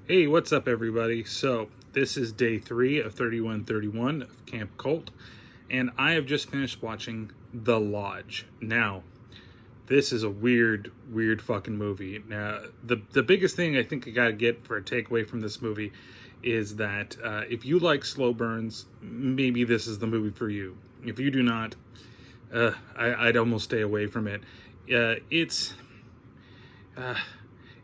Hey, what's up, everybody? So, this is day 3 of 3131 of Camp Cult, and I have just finished watching The Lodge. Now, this is a weird fucking movie. Now, the biggest thing I think I gotta get for a takeaway from this movie is that if you like slow burns, maybe this is the movie for you. If you do not, I'd almost stay away from it. Uh, it's uh,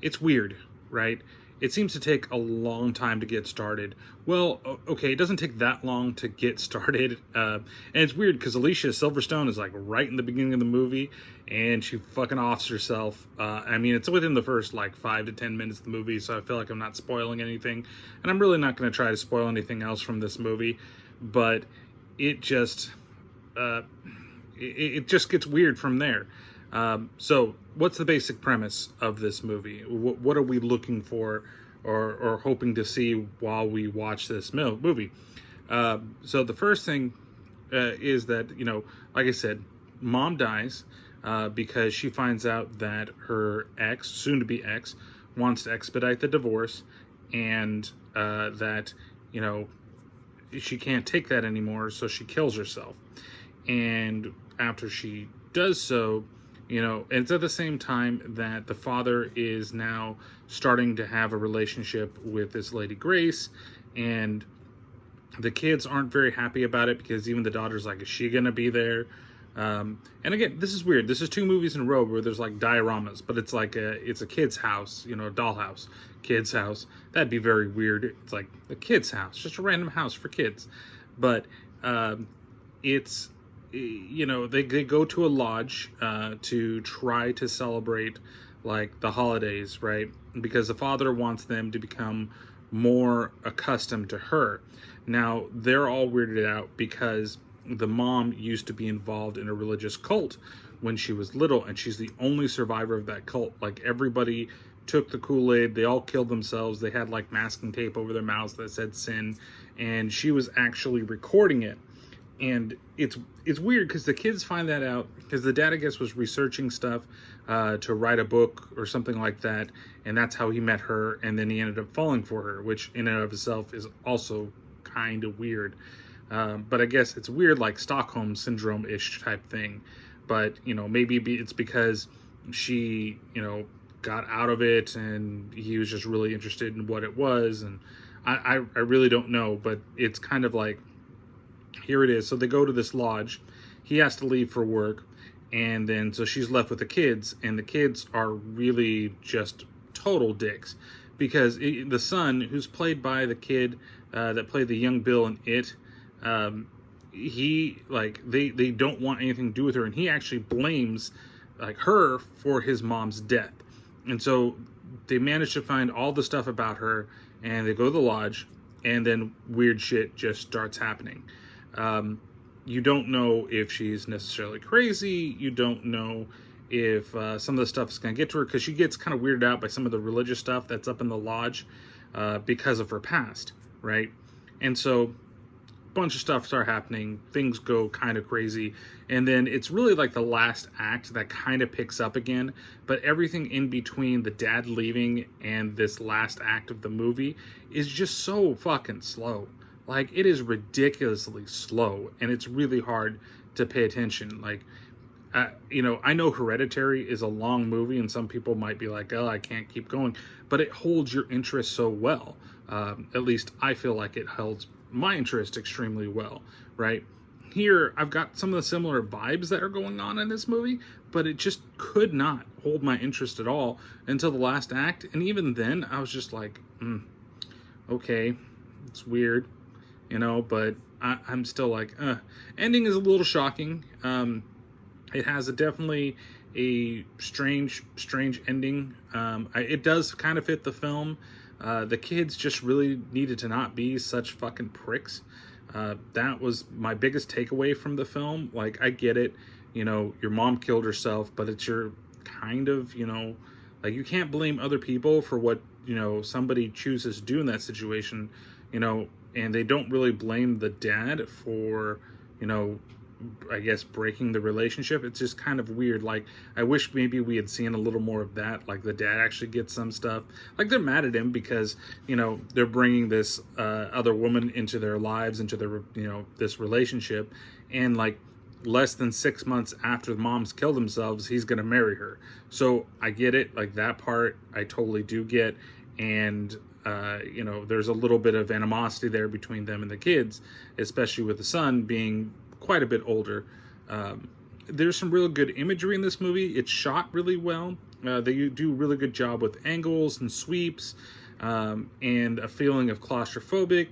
it's weird, right? It seems to take a long time to get started. Well, okay, it doesn't take that long to get started, and it's weird because Alicia Silverstone is like right in the beginning of the movie, and she fucking offs herself. I mean, it's within the first like 5 to 10 minutes of the movie, so I feel like I'm not spoiling anything, and I'm really not going to try to spoil anything else from this movie, but it just uh, it just gets weird from there. So, what's the basic premise of this movie? What are we looking for or hoping to see while we watch this movie? So, the first thing is that, like I said, mom dies because she finds out that her ex, soon to be ex, wants to expedite the divorce, and that, you know, she can't take that anymore, so she kills herself. And after she does so, it's at the same time that the father is now starting to have a relationship with this lady Grace, and the kids aren't very happy about it because even the daughter's like, is she gonna be there? And again, this is weird. This is 2 movies in a row where there's like dioramas, but it's like it's a kid's house, a dollhouse, kid's house. That'd be very weird. It's like a kid's house, just a random house for kids. But it's, they go to a lodge to try to celebrate like the holidays, right? Because the father wants them to become more accustomed to her. Now, they're all weirded out because the mom used to be involved in a religious cult when she was little, and she's the only survivor of that cult. Like, everybody took the Kool-Aid, they all killed themselves, they had like masking tape over their mouths that said sin, and she was actually recording it. And it's weird because the kids find that out because the dad, I guess, was researching stuff to write a book or something like that, and that's how he met her, and then he ended up falling for her, which in and of itself is also kind of weird. But I guess it's weird, like Stockholm syndrome-ish type thing. But maybe it's because she got out of it, and he was just really interested in what it was, and I really don't know. But it's kind of like, here it is. So they go to this lodge. He has to leave for work. And then, so she's left with the kids. And the kids are really just total dicks. Because the son, who's played by the kid that played the young Bill in It, they don't want anything to do with her. And he actually blames like her for his mom's death. And so they manage to find all the stuff about her. And they go to the lodge. And then weird shit just starts happening. You don't know if she's necessarily crazy. You don't know if some of the stuff is going to get to her, because she gets kind of weirded out by some of the religious stuff that's up in the lodge because of her past, right? And so a bunch of stuff start happening. Things go kind of crazy. And then it's really like the last act that kind of picks up again. But everything in between the dad leaving and this last act of the movie is just so fucking slow. Like, it is ridiculously slow, and it's really hard to pay attention. Like, I know Hereditary is a long movie, and some people might be like, oh, I can't keep going. But it holds your interest so well. At least I feel like it holds my interest extremely well, right? Here, I've got some of the similar vibes that are going on in this movie, but it just could not hold my interest at all until the last act. And even then, I was just like, okay, it's weird. But I'm still like, ending is a little shocking. It has definitely a strange ending. It does kind of fit the film. The kids just really needed to not be such fucking pricks. That was my biggest takeaway from the film. Like, I get it, your mom killed herself, but it's your kind of, like, you can't blame other people for what, somebody chooses to do in that situation, and they don't really blame the dad for, I guess, breaking the relationship. It's just kind of weird. Like, I wish maybe we had seen a little more of that. Like, the dad actually gets some stuff. Like, they're mad at him because, you know, they're bringing this other woman into their lives, into their, you know, this relationship. And, like, less than 6 months after the moms killed themselves, he's going to marry her. So I get it. Like, that part I totally do get. And, you know, there's a little bit of animosity there between them and the kids, especially with the son being quite a bit older. There's some real good imagery in this movie. It's shot really well. They do a really good job with angles and sweeps, and a feeling of claustrophobia,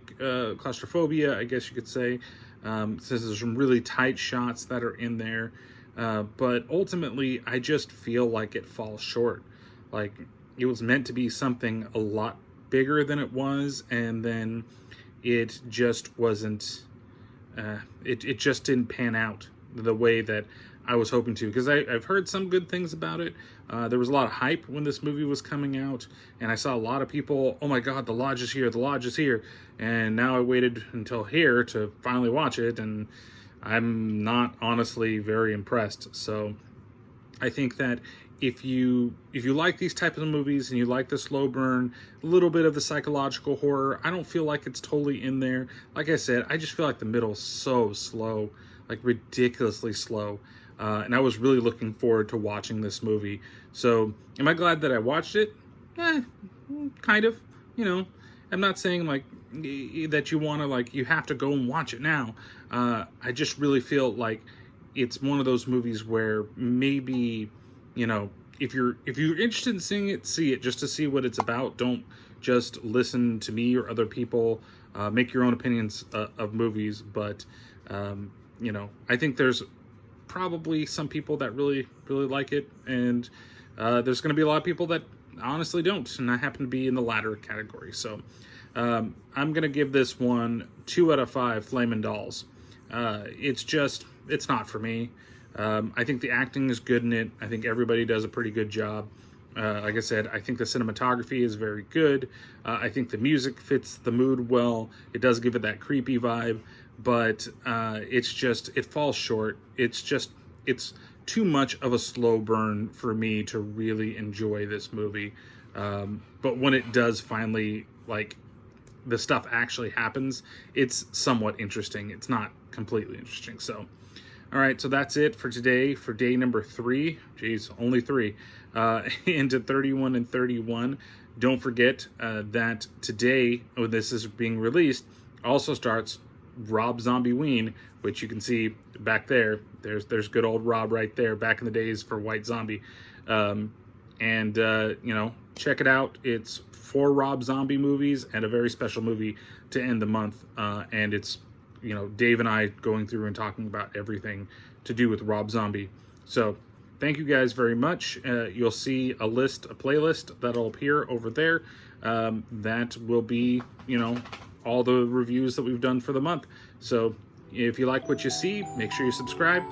I guess you could say. Since there's some really tight shots that are in there. But ultimately, I just feel like it falls short. Like, it was meant to be something a lot bigger than it was, and then it just wasn't, it just didn't pan out the way that I was hoping to, because I've heard some good things about it. There was a lot of hype when this movie was coming out, and I saw a lot of people, oh my god, the lodge is here, the lodge is here, and now I waited until here to finally watch it, and I'm not honestly very impressed. So I think that if you like these types of movies and you like the slow burn, a little bit of the psychological horror, I don't feel like it's totally in there. Like I said, I just feel like the middle is so slow, like ridiculously slow. And I was really looking forward to watching this movie. So, am I glad that I watched it? Kind of. You know, I'm not saying like that you want to, like, you have to go and watch it now. I just really feel like it's one of those movies where maybe, you know, if you're interested in seeing it, see it just to see what it's about. Don't just listen to me or other people. Make your own opinions of movies. But you know, I think there's probably some people that really like it, and there's going to be a lot of people that honestly don't, and I happen to be in the latter category. So I'm going to give this one 2 out of 5 Flamin' Dolls. It's not for me. I think the acting is good in it. I think everybody does a pretty good job. Like I said, I think the cinematography is very good. I think the music fits the mood well. It does give it that creepy vibe, but it falls short. It's too much of a slow burn for me to really enjoy this movie. But when it does finally, like, the stuff actually happens, it's somewhat interesting. It's not completely interesting. So, all right, so that's it for today, for day number 3. Geez, only 3. Into 31 and 31. Don't forget that today, when this is being released, also starts Rob Zombie Ween, which you can see back there. There's good old Rob right there, back in the days for White Zombie. You know, check it out. It's 4 Rob Zombie movies and a very special movie to end the month. And it's, you know, Dave and I going through and talking about everything to do with Rob Zombie. So thank you guys very much. You'll see a playlist that'll appear over there. That will be, you know, all the reviews that we've done for the month. So if you like what you see, make sure you subscribe.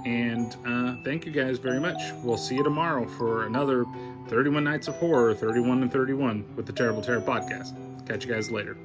And thank you guys very much. We'll see you tomorrow for another 31 Nights of Horror, 31 and 31 with the Terrible Terror podcast. Catch you guys later.